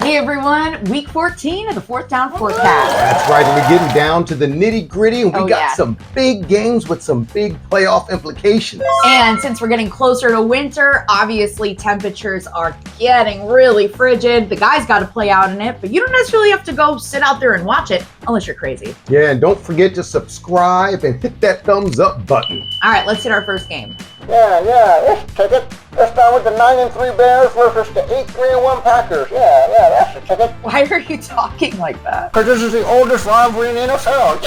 Hey everyone, week 14 of the Fourth Down Forecast. That's right, and we're getting down to the nitty gritty, and we got some big games with some big playoff implications. And since we're getting closer to winter, obviously temperatures are getting really frigid. The guys got to play out in it, but you don't necessarily have to go sit out there and watch it unless you're crazy. Yeah, and don't forget to subscribe and hit that thumbs up button. All right, let's hit our first game. Let's take it. Let's start with the 9-3 Bears versus the 8-3-1 Packers. That's the ticket. Why are you talking like that? Because this is the oldest rivalry in the NFL. It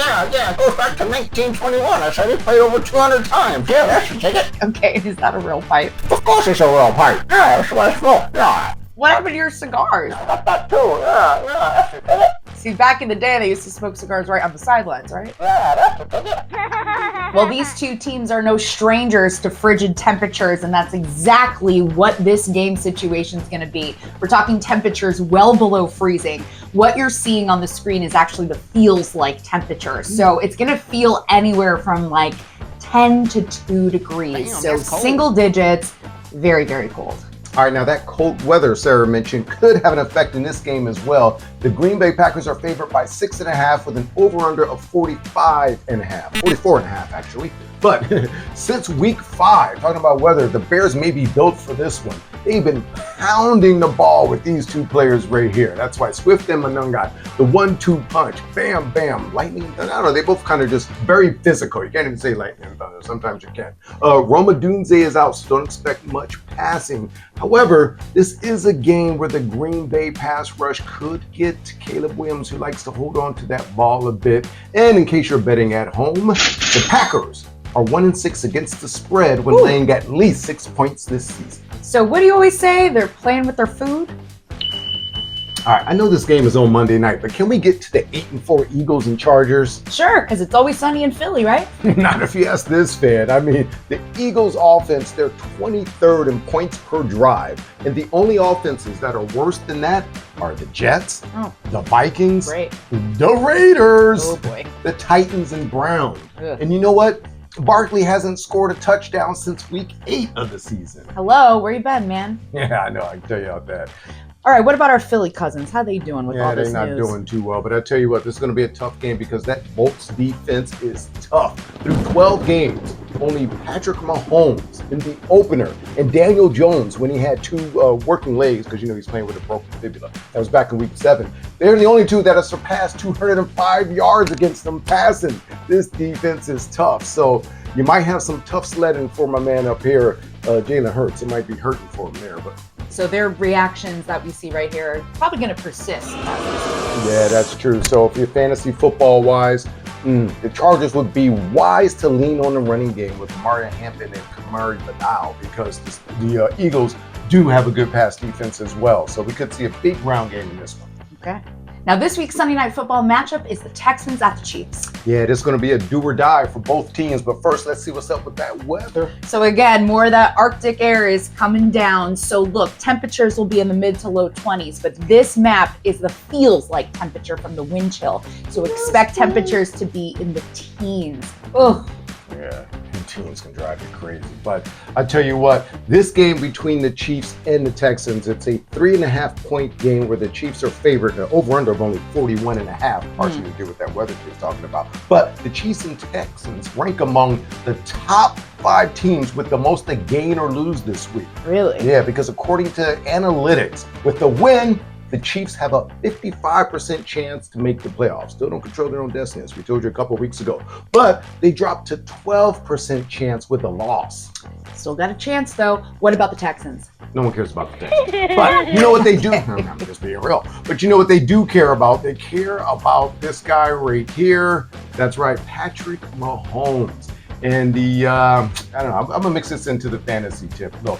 goes back to 1921. I said he played over 200 times. Yeah, that's the ticket. Okay, is that a real pipe? Of course it's a real pipe. Yeah, that's what I smoke. Yeah. What happened to your cigars? I got that too. That's the ticket. See, back in the day, they used to smoke cigars right on the sidelines, right? Yeah, that's the ticket. Well, these two teams are no strangers to frigid temperatures, and that's exactly what this game situation is going to be. We're talking temperatures well below freezing. What you're seeing on the screen is actually the feels like temperature. So it's going to feel anywhere from like 10 to 2 degrees. Damn, so single digits, very, very cold. All right, now that cold weather Sarah mentioned could have an effect in this game as well. The Green Bay Packers are favored by 6.5 with an over-under of 44.5 actually. But since week 5, talking about weather, the Bears may be built for this one. They've been pounding the ball with these two players right here. That's why Swift and Monunga, the 1-2 punch, bam, bam, lightning. I don't know, they both kind of just very physical. You can't even say lightning and thunder. Sometimes you can. Roma Dunze is out, so don't expect much passing. However, this is a game where the Green Bay pass rush could get Caleb Williams, who likes to hold on to that ball a bit. And in case you're betting at home, the Packers are 1-6 against the spread when laying at least 6 points this season. So what do you always say? They're playing with their food? All right, I know this game is on Monday night, but can we get to the 8-4 Eagles and Chargers? Sure, because it's always sunny in Philly, right? Not if you ask this fan. I mean, the Eagles offense, they're 23rd in points per drive. And the only offenses that are worse than that are the Jets, the Vikings, the Raiders, the Titans, and Browns. And you know what? Barkley hasn't scored a touchdown since week 8 of the season. Hello, where you been, man? Yeah, I know. I can tell you about that. All right, what about our Philly cousins? How they doing with all this news? Yeah, they're not doing too well. But I tell you what, this is going to be a tough game because that Bolts defense is tough. Through 12 games, only Patrick Mahomes in the opener and Daniel Jones when he had 2 working legs, because you know he's playing with a broken fibula. That was back in week 7. They're the only 2 that have surpassed 205 yards against them passing. This defense is tough. So you might have some tough sledding for my man up here, Jalen Hurts. It might be hurting for him there, but. So their reactions that we see right here are probably going to persist. Yeah, that's true. So if you're fantasy football wise, the Chargers would be wise to lean on the running game with Mario Hampton and Kamari Badal because the Eagles do have a good pass defense as well. So we could see a big ground game in this one. Okay. Now this week's Sunday Night Football matchup is the Texans at the Chiefs. Yeah, it is going to be a do or die for both teams. But first, let's see what's up with that weather. So again, more of that Arctic air is coming down. So look, temperatures will be in the mid to low 20s, but this map is the feels like temperature from the wind chill. So expect temperatures to be in the teens. Ugh. Yeah, teams can drive you crazy. But I tell you what, this game between the Chiefs and the Texans, it's a 3.5-point game where the Chiefs are favored. The over-under of only 41.5, partially to do with that weather you're talking about. But the Chiefs and Texans rank among the top 5 teams with the most to gain or lose this week. Really? Yeah, because according to analytics, with the win, the Chiefs have a 55% chance to make the playoffs. Still don't control their own destiny, as we told you a couple of weeks ago. But they dropped to 12% chance with a loss. Still got a chance, though. What about the Texans? No one cares about the Texans. But you know what they do? I'm just being real. But you know what they do care about? They care about this guy right here. That's right, Patrick Mahomes. And the, I don't know, I'm going to mix this into the fantasy tip. Look.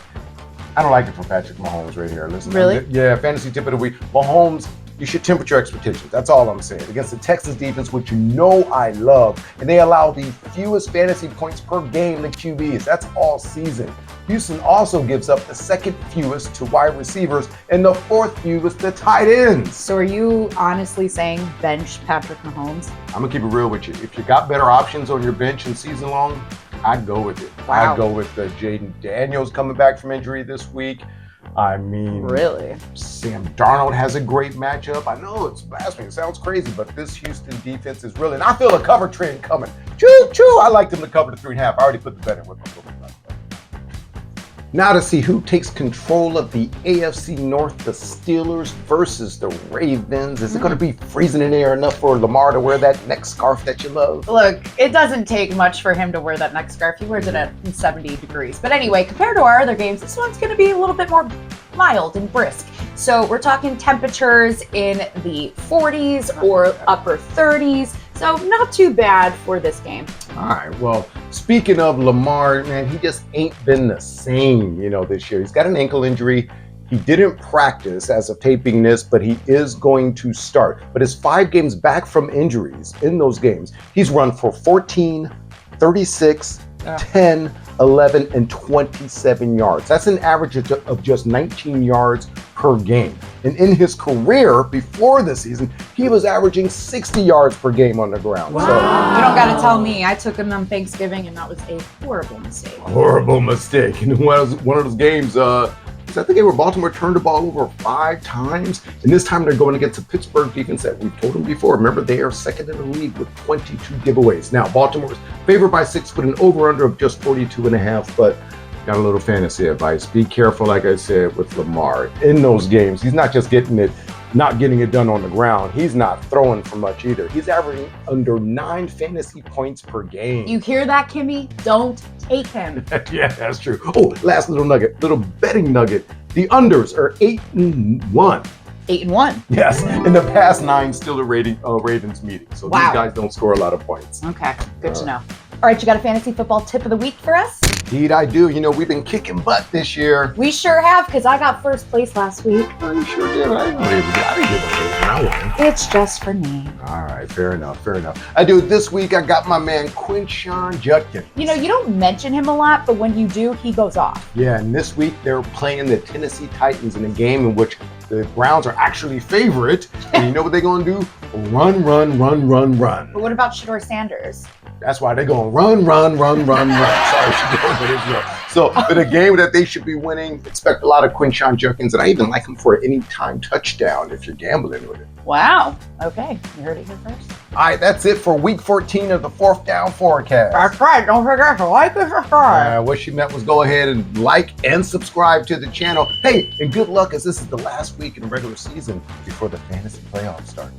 I don't like it for Patrick Mahomes right here. Listen, really? Yeah, fantasy tip of the week. Mahomes, you should temper your expectations. That's all I'm saying. Against the Texans defense, which you know I love, and they allow the fewest fantasy points per game to QBs. That's all season. Houston also gives up the second fewest to wide receivers and the fourth fewest to tight ends. So are you honestly saying bench Patrick Mahomes? I'm going to keep it real with you. If you got better options on your bench and season long, I'd go with it. Wow. I'd go with Jaden Daniels coming back from injury this week. I mean, Really? Sam Darnold has a great matchup. I know it's blasphemy. It sounds crazy, but this Houston defense is really, and I feel a cover trend coming. Choo, choo. I like them to cover the 3.5. I already put the bet in with them. Now to see who takes control of the AFC North, the Steelers versus the Ravens. Is it going to be freezing in there enough for Lamar to wear that neck scarf that you love? Look, it doesn't take much for him to wear that neck scarf. He wears it at 70 degrees. But anyway, compared to our other games, this one's going to be a little bit more mild and brisk. So we're talking temperatures in the 40s or upper 30s. So not too bad for this game. All right. Well, speaking of Lamar, man, he just ain't been the same, this year. He's got an ankle injury. He didn't practice as of taping this, but he is going to start. But his 5 games back from injuries, in those games, he's run for 14, 36, 10, 11, and 27 yards. That's an average of just 19 yards per game. And in his career before the season, he was averaging 60 yards per game on the ground. Wow. So, you don't got to tell me. I took him on Thanksgiving, and that was a horrible mistake. Horrible mistake. And one of those games, is that the game where Baltimore turned the ball over 5 times? And this time they're going against a Pittsburgh defense that we've told them before. Remember, they are second in the league with 22 giveaways. Now, Baltimore is favored by 6 with an over-under of just 42.5, but got a little fantasy advice. Be careful, like I said, with Lamar. In those games, he's not just not getting it done on the ground. He's not throwing for much either. He's averaging under 9 fantasy points per game. You hear that, Kimmy? Don't take him. Yeah, that's true. Oh, last little betting nugget. The unders are 8-1. 8-1. Yes, in the past 9 Steelers Ravens meetings. So wow. These guys don't score a lot of points. Okay, good to know. All right, you got a fantasy football tip of the week for us? Indeed, I do. We've been kicking butt this year. We sure have, because I got first place last week. Oh, you sure did. I didn't give a It's just for me. All right, fair enough. I do. This week, I got my man Quinshon Judkins. You don't mention him a lot, but when you do, he goes off. Yeah, and this week, they're playing the Tennessee Titans in a game in which the Browns are actually favorite. And you know what they're going to do? Run. But what about Shador Sanders? That's why they're going run. Sorry, Shador. So in a game that they should be winning, expect a lot of Quinshon Judkins, and I even like him for an anytime touchdown if you're gambling with it. Wow. Okay. You heard it here first. All right, that's it for week 14 of the 4th Down Forecast. That's right. Don't forget to like and subscribe. What she meant was go ahead and like and subscribe to the channel. Hey, and good luck as this is the last week in the regular season before the fantasy playoffs start.